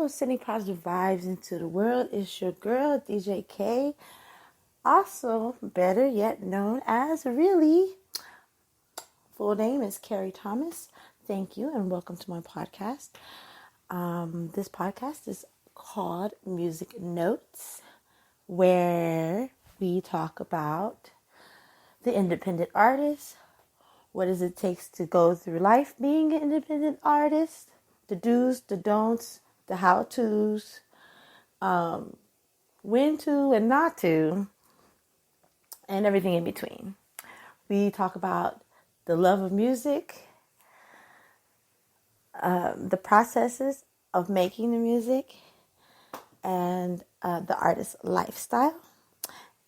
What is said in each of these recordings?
sending positive vibes into the world. It's your girl, DJ K, also better yet known as Really. Full name is Keri Thomas. Thank you and welcome to my podcast. This podcast is called Music Notes, where we talk about the independent artist. What does it take to go through life being an independent artist? The do's, the don'ts, the how-tos, when to and not to, and everything in between. We talk about the love of music, the processes of making the music, and the artist's lifestyle.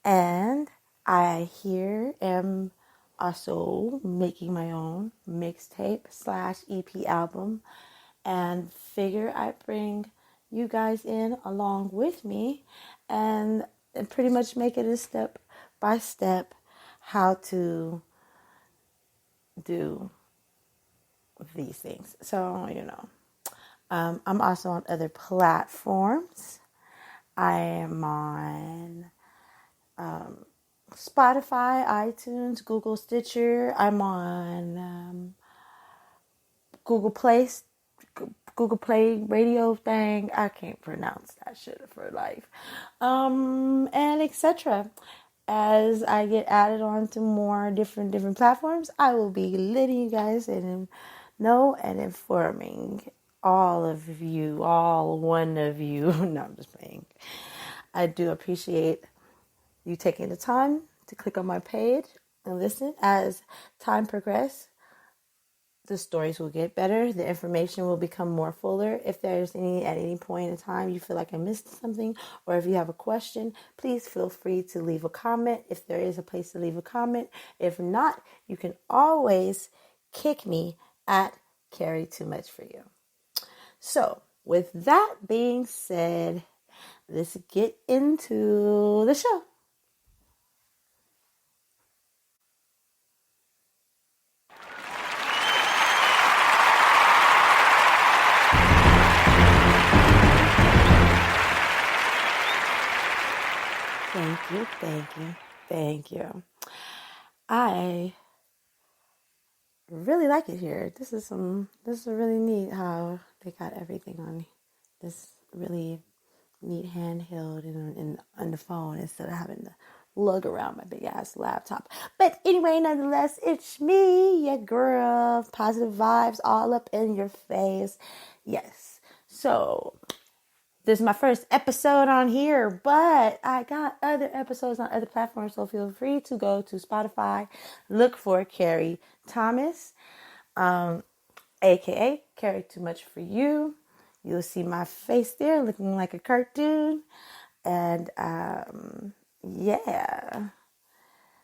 And I here am also making my own mixtape / EP album, and figure I bring you guys in along with me and pretty much make it a step by step how to do these things. So, I'm also on other platforms. I am on Spotify, iTunes, Google, Stitcher. I'm on Google Play radio thing. I can't pronounce that shit for life. And etc. As I get added on to more different platforms, I will be letting you guys know and informing all of you, all one of you. No, I'm just playing. I do appreciate you taking the time to click on my page and listen. As time progresses, the stories will get better. The information will become more fuller. If there's at any point in time you feel like I missed something, or if you have a question, please feel free to leave a comment if there is a place to leave a comment. If not, you can always kick me at Keri2much4U. So, with that being said, let's get into the show. Thank you. I really like it here. This is really neat how they got everything on this really neat handheld and on the phone instead of having to lug around my big ass laptop. But anyway, nonetheless, it's me, your girl. Positive vibes all up in your face. Yes. So this is my first episode on here, but I got other episodes on other platforms, so feel free to go to Spotify, look for Keri Thomas, aka Keri2much4U. You'll see my face there looking like a cartoon, and yeah.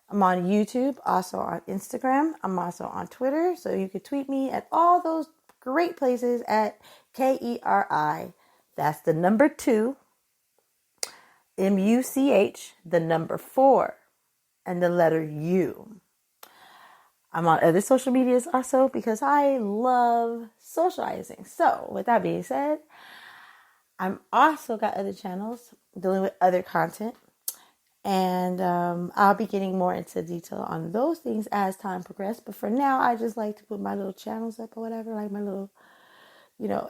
I'm on YouTube, also on Instagram. I'm also on Twitter, so you can tweet me at all those great places at Keri. That's the number 2, MUCH, the number 4, and the letter U. I'm on other social medias also because I love socializing. So, with that being said, I'm also got other channels dealing with other content. And I'll be getting more into detail on those things as time progresses. But for now, I just like to put my little channels up or whatever, like my little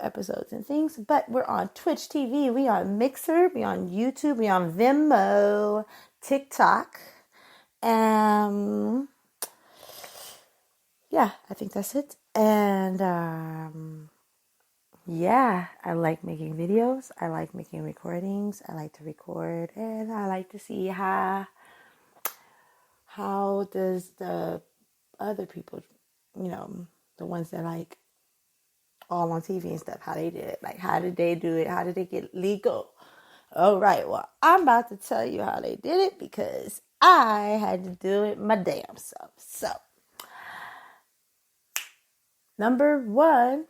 episodes and things. But we're on Twitch TV, we on Mixer, we on YouTube, we on Venmo, TikTok, yeah, I think that's it. And yeah, I like making videos, I like making recordings, I like to record, and I like to see how does the other people, the ones that like all on TV and stuff, how they did it. Like, how did they do it? How did they get legal? All right, well, I'm about to tell you how they did it because I had to do it my damn self. So, number 1,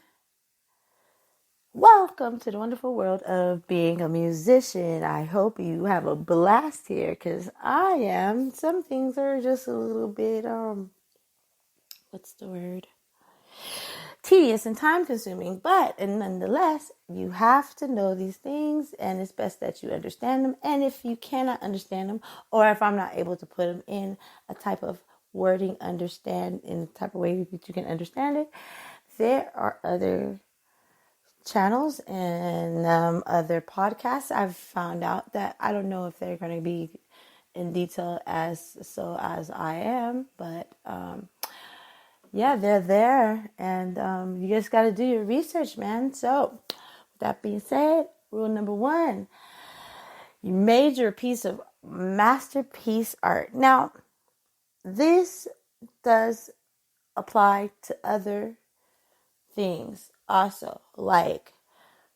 welcome to the wonderful world of being a musician. I hope you have a blast here because I am. Some things are just a little bit, what's the word? tedious and time consuming, and nonetheless, you have to know these things, and it's best that you understand them. And if you cannot understand them, or if I'm not able to put them in a type of wording, understand in the type of way that you can understand it, there are other channels and other podcasts. I've found out that I don't know if they're going to be in detail as I am, but yeah, they're there, and you just got to do your research, man. So, with that being said, rule number 1, you made your piece of masterpiece art. Now, this does apply to other things also, like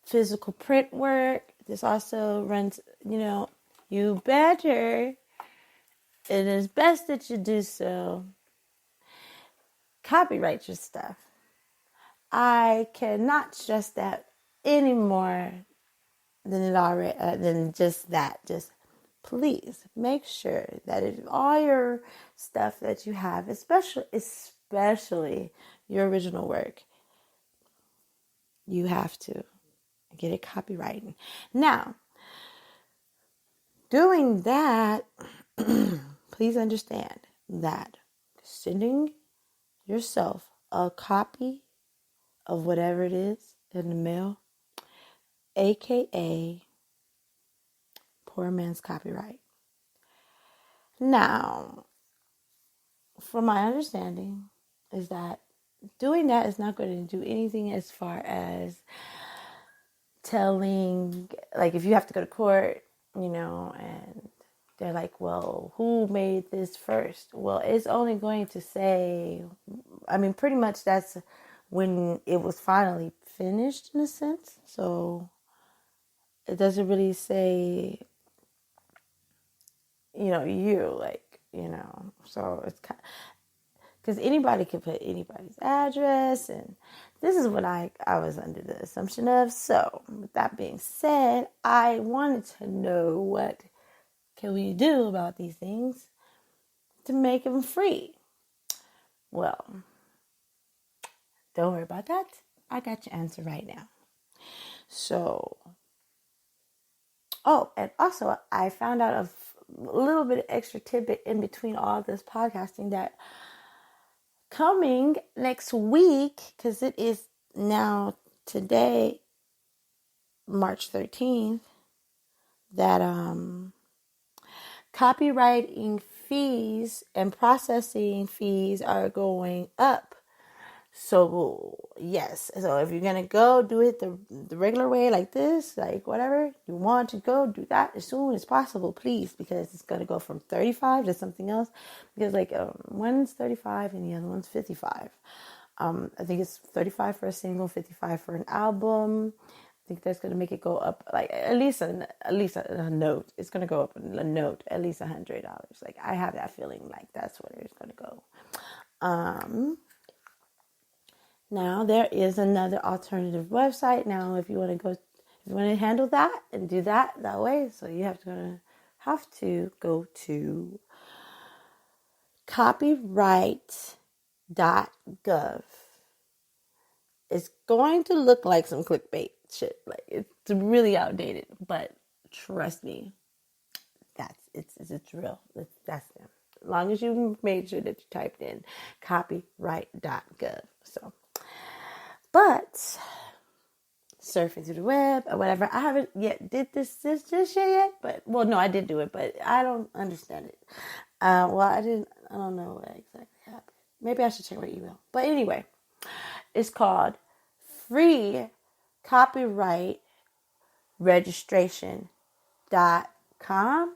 physical print work. This also runs, you better, it is best that you do so, copyright your stuff. I cannot stress that any more than it already than just that. Just please make sure that if all your stuff that you have, especially your original work, you have to get it copyrighted. Now, doing that, please understand that sending yourself a copy of whatever it is in the mail, aka poor man's copyright. Now, from my understanding, is that doing that is not going to do anything as far as telling, like if you have to go to court, and they're like, well, who made this first? Well, it's only going to say, pretty much that's when it was finally finished in a sense. So it doesn't really say, so it's kind of, because anybody could put anybody's address, and this is what I was under the assumption of. So with that being said, I wanted to know what can we do about these things to make them free. Well, don't worry about that. I got your answer right now. So, and also I found out a little bit of extra tidbit in between all this podcasting that coming next week, because it is now today, March 13th, that copywriting fees and processing fees are going up. So, yes. So, if you're going to go do it the regular way like this, like whatever, you want to go do that as soon as possible, please, because it's going to go from 35 to something else. Because, one's 35 and the other one's 55. I think it's 35 for a single, 55 for an album. I think that's going to make it go up, like at least a note. It's going to go up a note, at least $100. Like, I have that feeling like that's where it's going to go. Now, there is another alternative website. Now, if you want to handle that and do that way, so you have to go to copyright.gov. It's going to look like some clickbait shit. Like, it's really outdated, but trust me, it's real. That's them. As long as you made sure that you typed in copyright.gov. So, but surfing through the web or whatever, I haven't yet did this just yet. But well, no, I did do it, but I don't understand it. I don't know what exactly happened. Maybe I should check my email. But anyway, it's called Free Copyright Registration.com.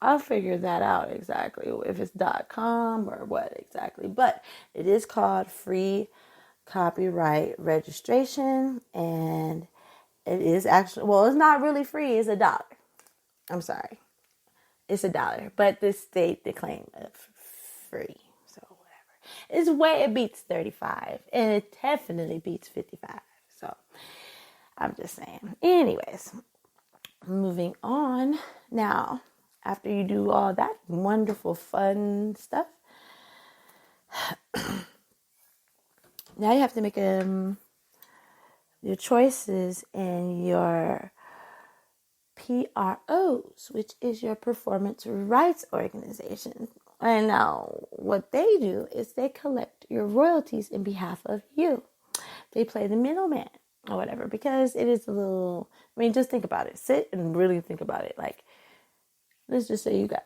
I'll figure that out exactly, if it's .com or what exactly. But it is called Free Copyright Registration, and it is actually, well, it's not really free. It's $1. I'm sorry. It's $1, but the state they claim of free. So whatever. It beats 35, and it definitely beats 55. So I'm just saying. Anyways, moving on now. After you do all that wonderful, fun stuff, now you have to make your choices in your PROs, which is your performance rights organization. And now what they do is they collect your royalties in behalf of you. They play the middleman or whatever, because it is a little, I mean, just think about it. Sit and really think about it. Like, let's just say you got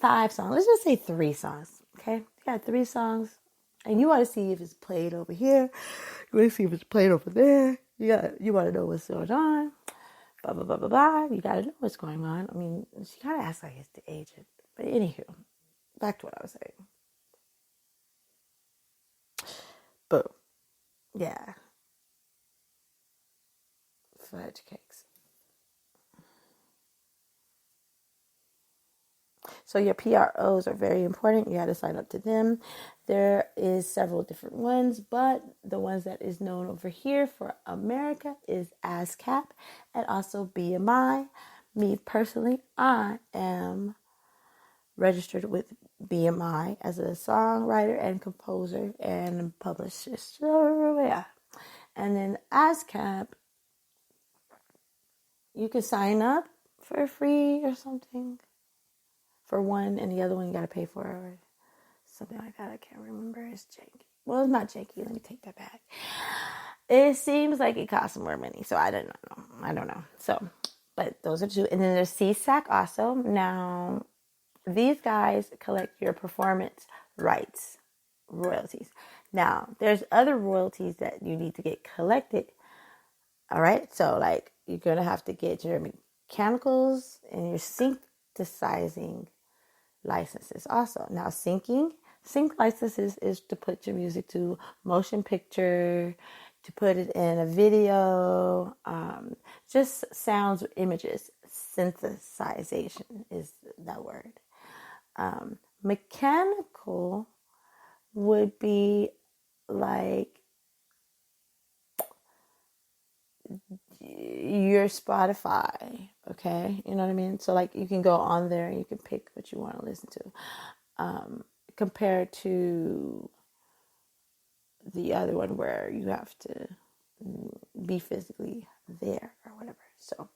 5 songs. Let's just say 3 songs, okay? You got 3 songs, and you want to see if it's played over here. You want to see if it's played over there. You want to know what's going on. Blah, blah, blah, blah, blah. You got to know what's going on. I mean, she kind of acts like it's the agent. But anywho, back to what I was saying. Boom. Yeah. Fudge cakes. So your PROs are very important. You got to sign up to them. There is several different ones, but the ones that is known over here for America is ASCAP and also BMI. Me personally, I am registered with BMI as a songwriter and composer and publicist. So yeah. And then ASCAP, you can sign up for free or something for one, and the other one you got to pay for, or something like that. I can't remember. It's janky. Well, it's not janky. Let me take that back. It seems like it costs more money, so I don't know. So, but those are 2. And then there's CSAC also. Now, these guys collect your performance rights royalties. Now, there's other royalties that you need to get collected. All right, so like you're gonna have to get your mechanicals and your synthesizing licenses also. Now, sync licenses is to put your music to motion picture, to put it in a video, just sounds, images. Synthesization is that word. Mechanical would be like your Spotify, okay? You know what I mean? So like you can go on there and you can pick what you want to listen to. Compared to the other one where you have to be physically there or whatever. So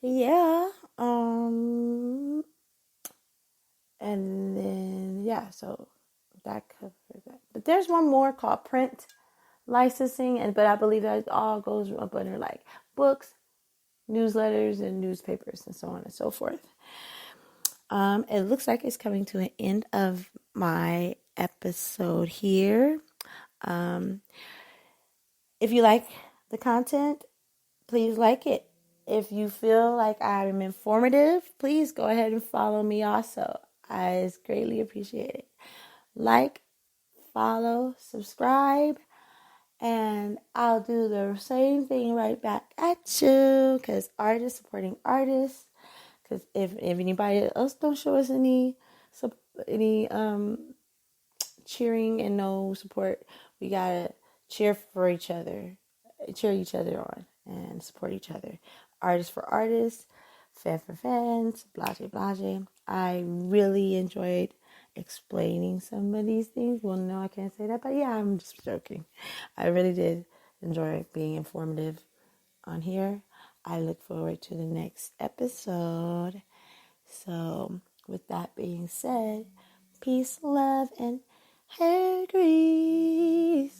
yeah. And then yeah, so that covers that. But there's one more called print licensing, but I believe that all goes up under like books, newsletters, and newspapers, and so on and so forth. It looks like it's coming to an end of my episode here. If you like the content, please like it. If you feel like I'm informative, please go ahead and follow me also. I greatly appreciate it. Like, follow, subscribe, and I'll do the same thing right back at you, because artists supporting artists. Because if anybody else don't show us any cheering and no support, we gotta cheer for each other, cheer each other on, and support each other. Artists for artists, fan for fans, blase blase. I really enjoyed explaining some of these things. Well, no, I can't say that, but yeah, I'm just joking. I really did enjoy being informative on here. I look forward to the next episode. So, with that being said, peace, love, and hair grease.